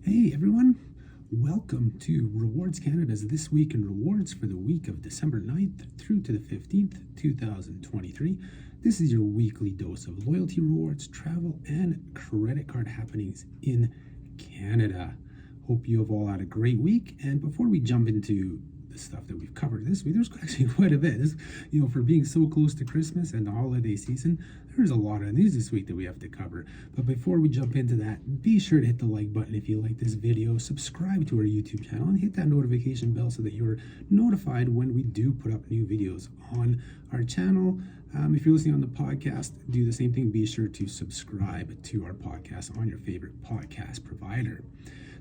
Hey everyone, welcome to Rewards Canada's This Week in Rewards for the week of December 9th through to the 15th, 2023. This is your weekly dose of loyalty rewards, travel, and credit card happenings in Canada. Hope you have all had a great week. And before we jump into the stuff that we've covered this week, there's actually quite a bit. For being so close to Christmas and the holiday season, there's a lot of news this week that we have to cover. But before we jump into that, be sure to hit the like button if you like this video, subscribe to our YouTube channel, and hit that notification bell so that you're notified when we do put up new videos on our channel. If you're listening on the podcast, do the same thing. Be sure to subscribe to our podcast on your favorite podcast provider.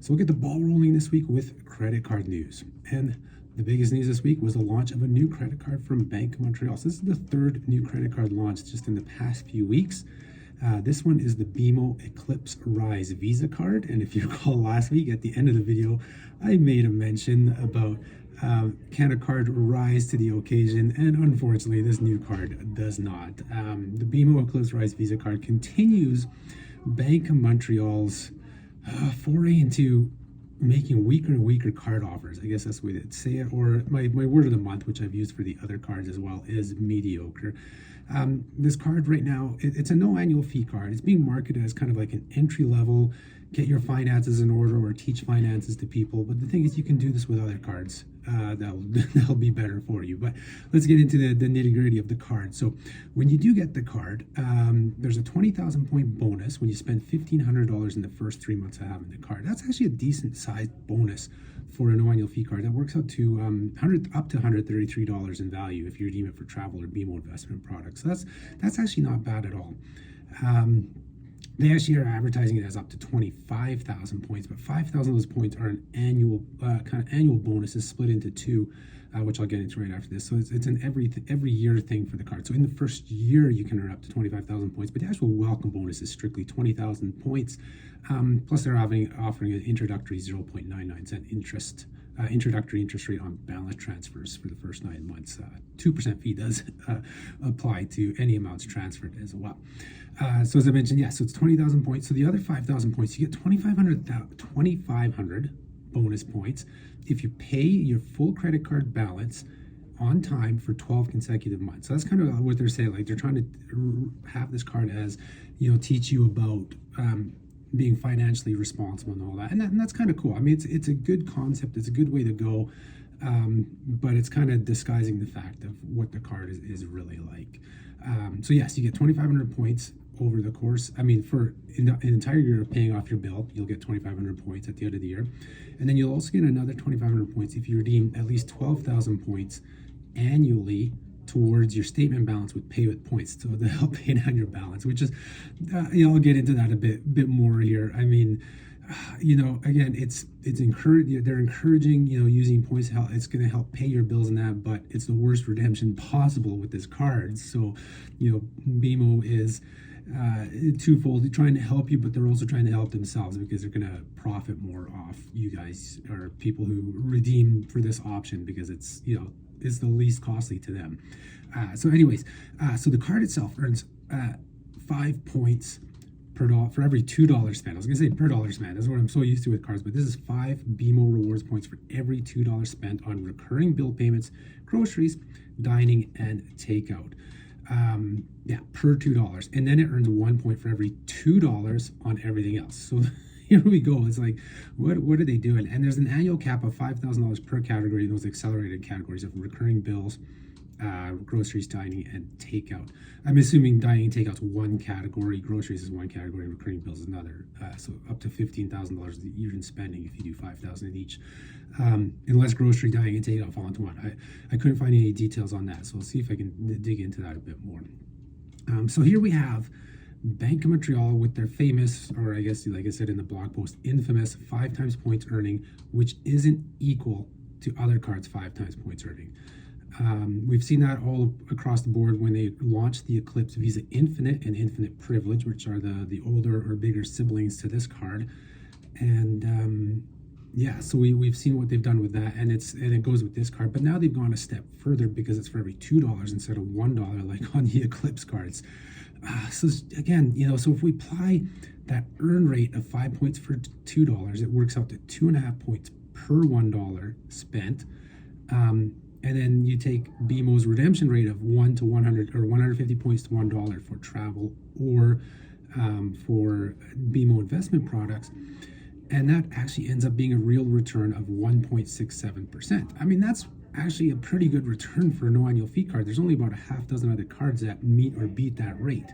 So we'll get the ball rolling this week with credit card news. And the biggest news this week was the launch of a new credit card from Bank of Montreal. So this is the third new credit card launched just in the past few weeks. This one is the BMO Eclipse Rise Visa Card. And if you recall last week at the end of the video, I made a mention about can a card rise to the occasion? And unfortunately, this new card does not. The BMO Eclipse Rise Visa Card continues Bank of Montreal's foray into making weaker and weaker card offers. I guess that's the way to say it. Or my word of the month, which I've used for the other cards as well, is mediocre. This card right now, it's a no annual fee card. It's being marketed as kind of like an entry level, get your finances in order or teach finances to people. But the thing is, you can do this with other cards. That'll be better for you. But let's get into the nitty gritty of the card. So when you do get the card, there's a 20,000 point bonus when you spend $1,500 in the first 3 months of having the card. That's actually a decent sized bonus for a no annual fee card. That works out to up to $133 in value if you redeem it for travel or BMO investment products. So that's actually not bad at all. They actually are advertising it as up to 25,000 points, but 5,000 of those points are an annual annual bonuses split into two, which I'll get into right after this. So it's an every year thing for the card. So in the first year, you can earn up to 25,000 points, but the actual welcome bonus is strictly 20,000 points. Plus, they're offering an introductory 0.99% introductory interest rate on balance transfers for the first 9 months. 2% fee does apply to any amounts transferred as well. So as I mentioned, so it's 20,000 points. So the other 5,000 points, you get 2,500 bonus points if you pay your full credit card balance on time for 12 consecutive months. So that's kind of what they're saying. Like, they're trying to have this card as, teach you about being financially responsible and all that. And that's kind of cool. I mean, it's a good concept. It's a good way to go. But it's kind of disguising the fact of what the card is really like. So yes, you get 2,500 points over the course. I mean, for an entire year of paying off your bill, you'll get 2,500 points at the end of the year. And then you'll also get another 2,500 points if you redeem at least 12,000 points annually towards your statement balance with pay with points, so to help pay down your balance, which is, I'll get into that a bit more here. I mean, again, it's encouraging. They're encouraging, using points. It's going to help pay your bills and that, but it's the worst redemption possible with this card. So, BMO is twofold, trying to help you, but they're also trying to help themselves because they're going to profit more off you guys or people who redeem for this option because it's is the least costly to them. So the card itself earns 5 points per dollar for every $2 spent. I was gonna say per dollar spent. That's what I'm so used to with cards, but this is 5 BMO rewards points for every $2 spent on recurring bill payments, groceries, dining, and takeout. Per $2, and then it earns 1 point for every $2 on everything else. So here we go. It's like, what are they doing? And there's an annual cap of $5,000 per category in those accelerated categories of recurring bills, groceries, dining, and takeout. I'm assuming dining and takeout's one category, groceries is one category, recurring bills is another. So up to $15,000 a year in spending if you do $5,000 in each. Unless grocery, dining, and takeout fall into one. I couldn't find any details on that, so we'll see if I can dig into that a bit more. So here we have Bank of Montreal with their famous, or I guess, like I said in the blog post, infamous 5 times points earning, which isn't equal to other cards 5 times points earning. We've seen that all across the board when they launched the Eclipse Visa Infinite and Infinite Privilege, which are the older or bigger siblings to this card. And so we've seen what they've done with that, and it goes with this card. But now they've gone a step further because it's for every $2 instead of $1, like on the Eclipse cards. So again, so if we apply that earn rate of 5 points for $2, it works out to 2.5 points per $1 spent. And then you take BMO's redemption rate of 1 to 100 or 150 points to $1 for travel or for BMO investment products. And that actually ends up being a real return of 1.67%. I mean, that's actually a pretty good return for a no annual fee card. There's only about a half dozen other cards that meet or beat that rate.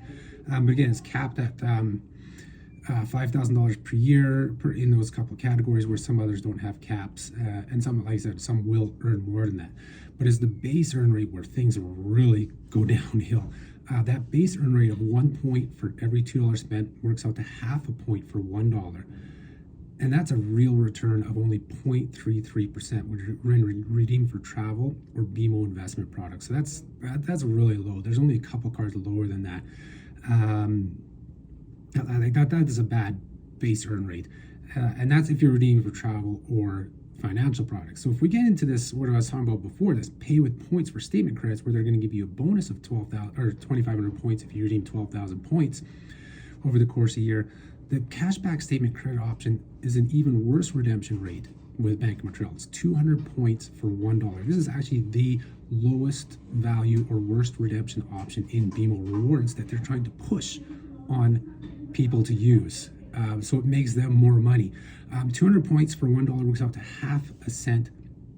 But again, it's capped at $5,000 per year in those couple of categories where some others don't have caps, and some, like I said, some will earn more than that. But as the base earn rate where things really go downhill, that base earn rate of 1 point for every $2 spent works out to half a point for $1. And that's a real return of only 0.33% when redeemed for travel or BMO investment products. So that's really low. There's only a couple cards lower than that. That is a bad base earn rate. And that's if you're redeeming for travel or financial products. So if we get into this, what I was talking about before, this pay with points for statement credits, where they're going to give you a bonus of 12,000 or 2,500 points if you redeem 12,000 points over the course of a year. The cashback statement credit option is an even worse redemption rate with Bank of Montreal. It's 200 points for $1. This is actually the lowest value or worst redemption option in BMO Rewards that they're trying to push on people to use. So it makes them more money. 200 points for $1 works out to half a cent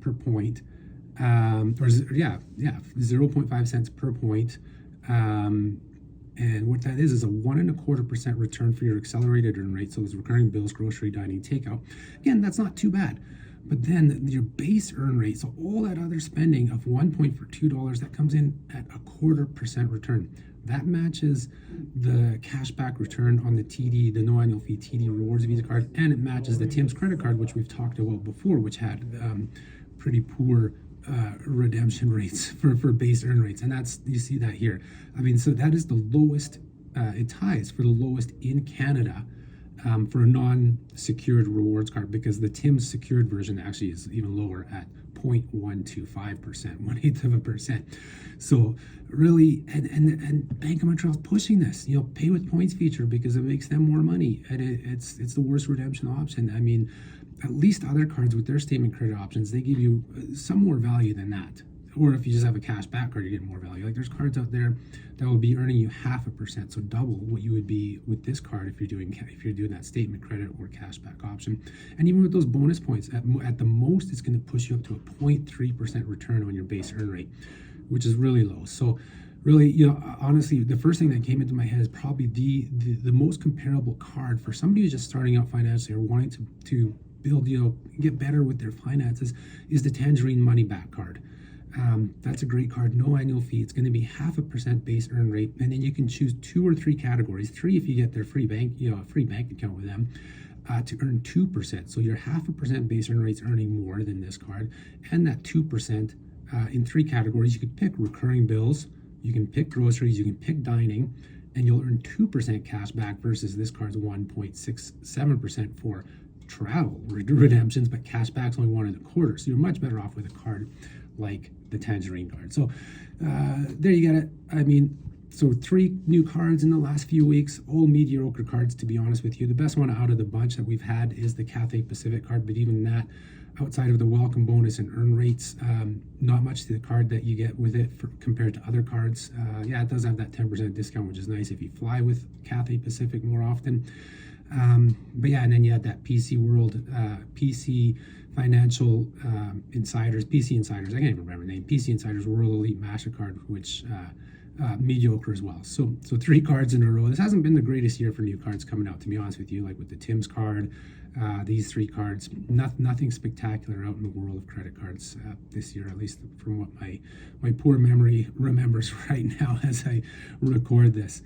per point, 0.5 cents per point. And what that is a 1.25% return for your accelerated earn rate. So those recurring bills, grocery, dining, takeout. Again, that's not too bad. But then your base earn rate, so all that other spending of 1 point for $2, that comes in at 0.25% return. That matches the cashback return on the TD, the no annual fee TD Rewards Visa card, and it matches the Tim's credit card, which we've talked about before, which had pretty poor redemption rates for base earn rates. And that's, you see that here. I mean, so that is the lowest, it ties for the lowest in Canada for a non-secured rewards card, because the Tim's secured version actually is even lower at 0.125%, 1/8%. So really, and Bank of Montreal is pushing this, pay with points feature, because it makes them more money, and it's the worst redemption option. I mean, at least other cards with their statement credit options, they give you some more value than that. Or if you just have a cash back card, you're getting more value. Like, there's cards out there that will be earning you 0.5%, so double what you would be with this card if you're doing that statement credit or cash back option. And even with those bonus points, at the most, it's going to push you up to a 0.3% return on your base earn rate, which is really low. So really, honestly, the first thing that came into my head is probably the most comparable card for somebody who's just starting out financially or wanting to build, get better with their finances, is the Tangerine money back card. That's a great card, no annual fee. It's going to be 0.5% base earn rate, and then you can choose 2 or 3 categories. 3 if you get their free bank, a free bank account with them, to earn 2%. So your 0.5% base earn rate's earning more than this card, and that 2% in 3 categories. You could pick recurring bills, you can pick groceries, you can pick dining, and you'll earn 2% cash back versus this card's 1.67% for travel redemptions, but cash back's only 1.25%. So you're much better off with a card like the Tangerine card. So there you get it. I mean, so 3 new cards in the last few weeks, all mediocre cards, to be honest with you. The best one out of the bunch that we've had is the Cathay Pacific card, but even that, outside of the welcome bonus and earn rates, not much to the card that you get with it compared to other cards. It does have that 10% discount, which is nice if you fly with Cathay Pacific more often. And then you had that PC World, PC Financial Insiders, PC Insiders, I can't even remember the name, PC Insiders World Elite MasterCard, which mediocre as well. So 3 cards in a row. This hasn't been the greatest year for new cards coming out, to be honest with you, like with the Tim's card, these 3 cards, nothing spectacular out in the world of credit cards this year, at least from what my poor memory remembers right now as I record this.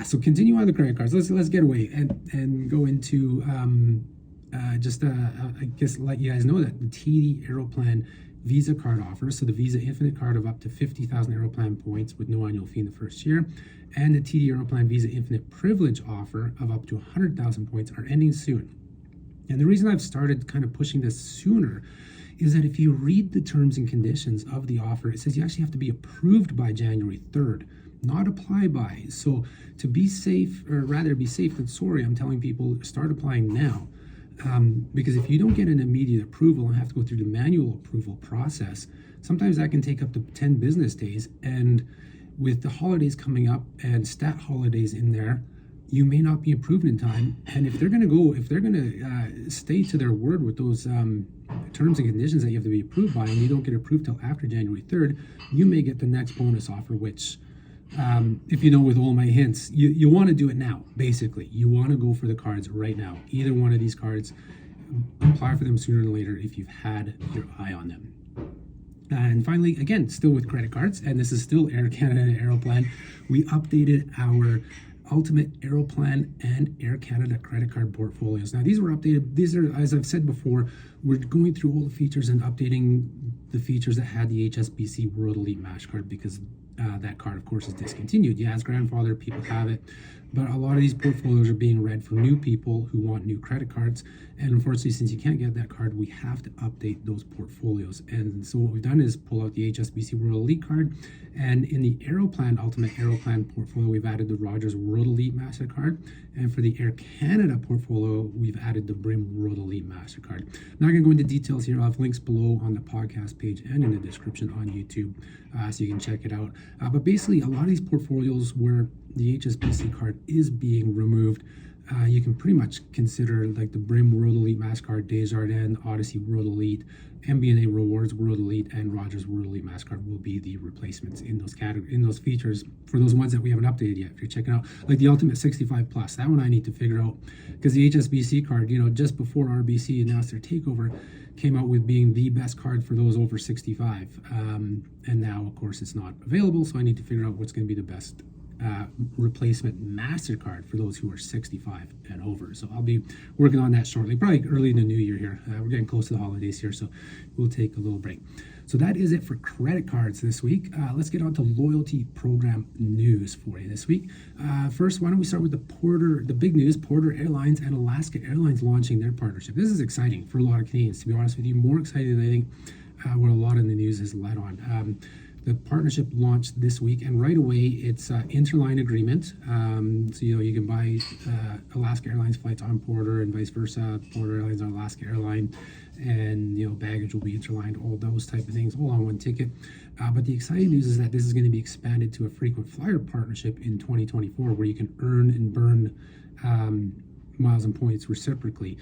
So continue on the credit cards. Let's get away and go into I guess let you guys know that the TD Aeroplan Visa card offers, so the Visa Infinite Card of up to 50,000 Aeroplan points with no annual fee in the first year, and the TD Aeroplan Visa Infinite Privilege offer of up to 100,000 points are ending soon. And the reason I've started kind of pushing this sooner is that if you read the terms and conditions of the offer, it says you actually have to be approved by January 3rd not apply by. So to be safe, or rather be safe than sorry, I'm telling people start applying now. Because if you don't get an immediate approval and have to go through the manual approval process, sometimes that can take up to 10 business days. And with the holidays coming up and stat holidays in there, you may not be approved in time. And if they're going to stay to their word with those terms and conditions that you have to be approved by, and you don't get approved till after January 3rd, you may get the next bonus offer, which, if you know with all my hints, you want to do it now. Basically, you want to go for the cards right now. Either one of these cards, apply for them sooner than later if you've had your eye on them. And finally, again, still with credit cards, and this is still Air Canada and Aeroplan, we updated our Ultimate Aeroplan and Air Canada credit card portfolios. Now, these were updated. These are, as I've said before, we're going through all the features and updating the features that had the HSBC World Elite MasterCard, because that card, of course, is discontinued. Yeah, as grandfather, people have it, but a lot of these portfolios are being read for new people who want new credit cards. And unfortunately, since you can't get that card, we have to update those portfolios. And so what we've done is pull out the HSBC World Elite card, and in the Aeroplan Ultimate Aeroplan portfolio, we've added the Rogers World Elite MasterCard. And for the Air Canada portfolio, we've added the Brim World Elite MasterCard. I'm not going to go into details here. I'll have links below on the podcast page and in the description on YouTube, so you can check it out. But basically, a lot of these portfolios where the HSBC card is being removed, you can pretty much consider like the Brim World Elite MasterCard, Desjardins Odyssey World Elite, MBNA Rewards World Elite, and Rogers World Elite MasterCard will be the replacements in those categories, in those features for those ones that we haven't updated yet. If you're checking out like the Ultimate 65 Plus, that one I need to figure out, because the HSBC card, just before RBC announced their takeover, came out with being the best card for those over 65, and now of course it's not available, so I need to figure out what's going to be the best replacement MasterCard for those who are 65 and over. So I'll be working on that shortly, probably early in the new year here. We're getting close to the holidays here, so we'll take a little break. So that is it for credit cards this week. Let's get on to loyalty program news for you this week. First, why don't we start with the big news, Porter Airlines and Alaska Airlines launching their partnership. This is exciting for a lot of Canadians, to be honest with you, more excited than I think what a lot of the news has led on. The partnership launched this week, and right away it's an interline agreement. So you can buy Alaska Airlines flights on Porter and vice versa, Porter Airlines on Alaska Airlines, and baggage will be interlined, all those type of things, all on one ticket. But the exciting news is that this is going to be expanded to a frequent flyer partnership in 2024, where you can earn and burn miles and points reciprocally.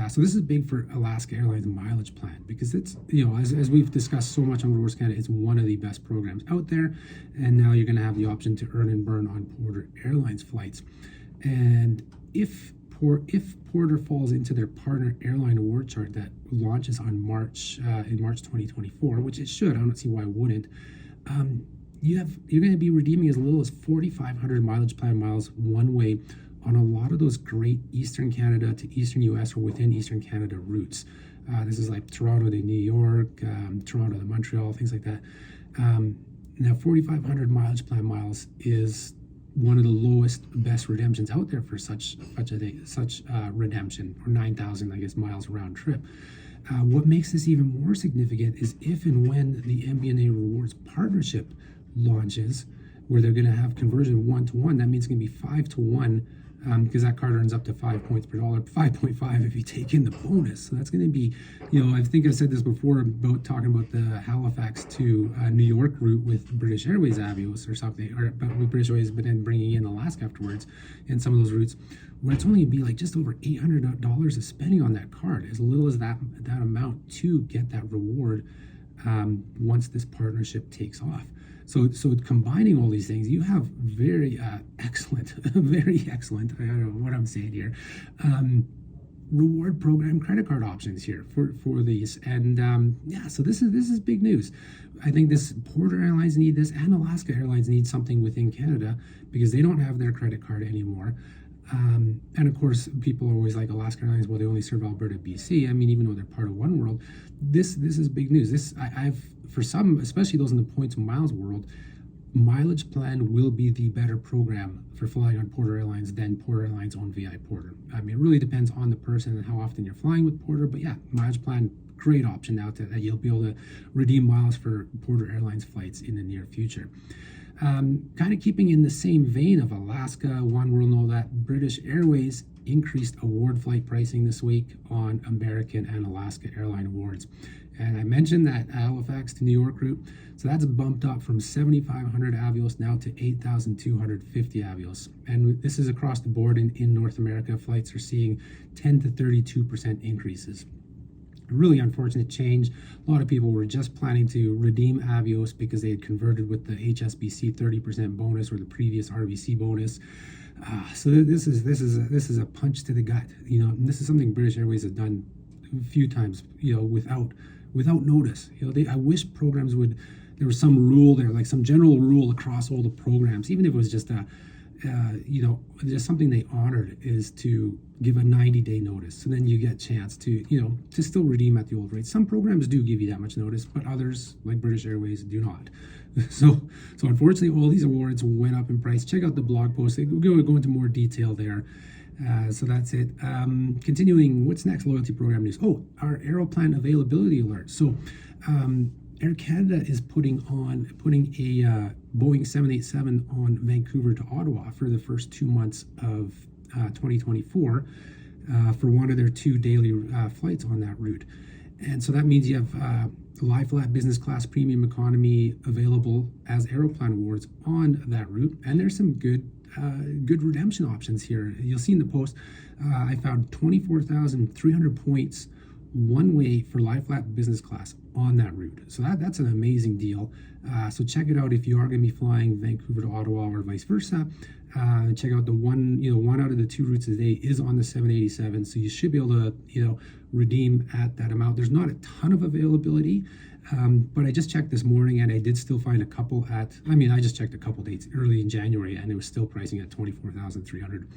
So this is big for Alaska Airlines mileage plan, because it's, as we've discussed so much on RWRDS Canada, it's one of the best programs out there. And now you're going to have the option to earn and burn on Porter Airlines flights. And if Porter falls into their partner airline award chart that launches on in March 2024, which it should, I don't see why it wouldn't, you're going to be redeeming as little as 4,500 mileage plan miles one way on a lot of those great Eastern Canada to Eastern US or within Eastern Canada routes. This is like Toronto to New York, Toronto to Montreal, things like that. Now, 4,500 mileage plan miles is one of the lowest, best redemptions out there for such redemption, or 9,000, I guess, miles round trip. What makes this even more significant is if and when the MBNA Rewards partnership launches, where they're going to have conversion 1-to-1, that means it's going to be 5-to-1, because that card earns up to 5 points per dollar, 5.5 if you take in the bonus. So that's going to be, I think I've said this before about talking about the Halifax to New York route with British Airways Avios or something, but with British Airways, but then bringing in Alaska afterwards, and some of those routes, where it's only going to be like just over $800 of spending on that card, as little as that amount to get that reward once this partnership takes off. So combining all these things, you have very excellent, I don't know what I'm saying here, reward program credit card options here for these. And so this is big news. I think Porter Airlines need this, and Alaska Airlines need something within Canada, because they don't have their credit card anymore. And of course, people are always like, Alaska Airlines, well, they only serve Alberta, BC. I mean, even though they're part of One World, this is big news. For some, especially those in the points and miles world, mileage plan will be the better program for flying on Porter Airlines than Porter Airlines on VI Porter. I mean, it really depends on the person and how often you're flying with Porter, but yeah, mileage plan, great option now that you'll be able to redeem miles for Porter Airlines flights in the near future. Kind of keeping in the same vein of Alaska, one will know that British Airways increased award flight pricing this week on American and Alaska Airline awards. And I mentioned that Halifax to New York route, so that's bumped up from 7,500 avios now to 8,250 avios. And this is across the board in North America. Flights are seeing 10 to 32% increases. A really unfortunate change. A lot of people were just planning to redeem avios because they had converted with the HSBC 30% bonus or the previous RBC bonus. So this is a punch to the gut. And this is something British Airways has done a few times, without notice. I wish programs would. There was some rule there, like some general rule across all the programs, even if it was just just something they honored, is to give a 90-day notice. So then you get a chance to still redeem at the old rate. Some programs do give you that much notice, but others, like British Airways, do not. So unfortunately, all these awards went up in price. Check out the blog post. We'll go into more detail there. So that's it. Continuing, what's next? Loyalty program news. Oh, our Aeroplan availability alert. So Air Canada is putting a Boeing 787 on Vancouver to Ottawa for the first 2 months of 2024 for one of their 2 daily flights on that route. And so that means you have lie flat, business class, premium economy available as Aeroplan awards on that route. And there's some good redemption options here. You'll see in the post, I found 24,300 points one way for lie flat business class on that route. So that's an amazing deal. So check it out if you are going to be flying Vancouver to Ottawa or vice versa. Check out the one out of the 2 routes a day is on the 787. So you should be able to, redeem at that amount. There's not a ton of availability, but I just checked this morning and I did still find a couple I just checked a couple dates early in January and it was still pricing at 24,300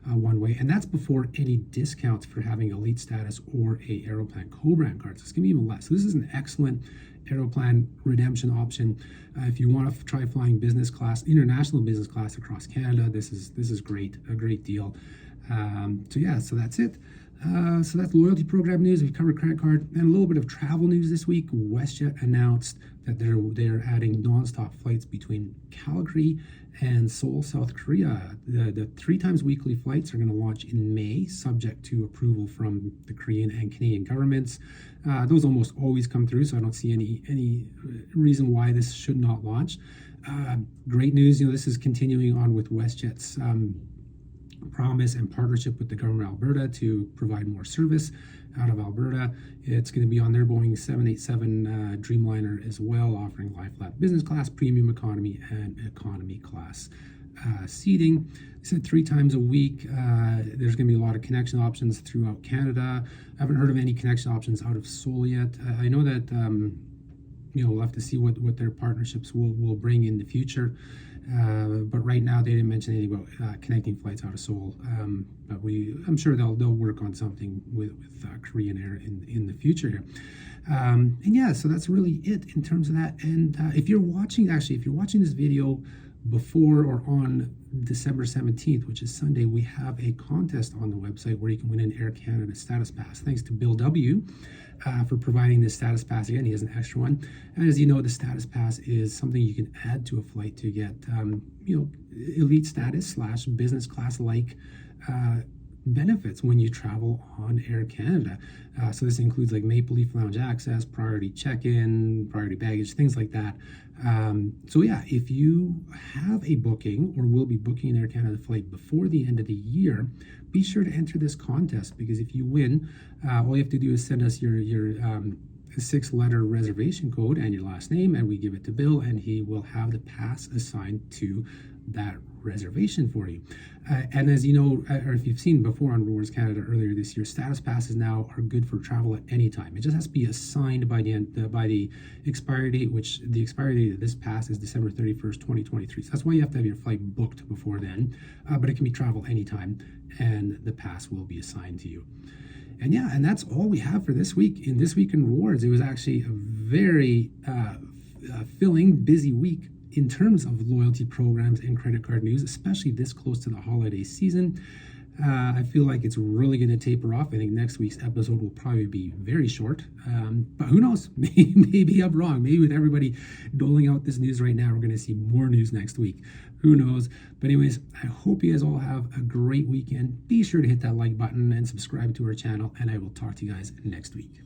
one way. And that's before any discounts for having elite status or a Aeroplan co-brand card. So it's going to be even less. So this is an excellent Aeroplan redemption option. If you want to try flying business class, international business class across Canada, this is great, a great deal. So that's it. So that's loyalty program news. We've covered credit card and a little bit of travel news this week. WestJet announced that they're adding nonstop flights between Calgary and Seoul, South Korea. The 3 times weekly flights are going to launch in May, subject to approval from the Korean and Canadian governments. Those almost always come through, so I don't see any reason why this should not launch. Great news. This is continuing on with WestJet's promise and partnership with the government of Alberta to provide more service out of Alberta. It's going to be on their Boeing 787 Dreamliner as well, offering lie flat business class, premium economy, and economy class seating. They said 3 times a week. There's going to be a lot of connection options throughout Canada. I haven't heard of any connection options out of Seoul yet. I know that we'll have to see what their partnerships will bring in the future. But right now they didn't mention anything about connecting flights out of Seoul. But I'm sure they'll work on something with Korean Air in the future here. So that's really it in terms of that. And if you're watching this video before or on December 17th, which is Sunday, we have a contest on the website where you can win an Air Canada status pass. Thanks to Bill W. For providing this status pass. Again, he has an extra one. And as you know, the status pass is something you can add to a flight to get, elite status / business class like benefits when you travel on Air Canada. So this includes like Maple Leaf Lounge access, priority check-in, priority baggage, things like that. If you have a booking or will be booking an Air Canada flight before the end of the year, be sure to enter this contest, because if you win, all you have to do is send us your 6-letter reservation code and your last name, and we give it to Bill, and he will have the pass assigned to that reservation for you. And as you know, or if you've seen before on RWRDS Canada earlier this year, status passes now are good for travel at any time. It just has to be assigned by the expiry date, which the expiry date of this pass is December 31st, 2023. So that's why you have to have your flight booked before then. But it can be travel anytime, and the pass will be assigned to you. And that's all we have for this week. In This Week in Rewards, it was actually a very filling, busy week in terms of loyalty programs and credit card news, especially this close to the holiday season. I feel like it's really going to taper off. I think next week's episode will probably be very short. But who knows? Maybe I'm wrong. Maybe with everybody doling out this news right now, we're going to see more news next week. Who knows? But anyways, I hope you guys all have a great weekend. Be sure to hit that like button and subscribe to our channel, and I will talk to you guys next week.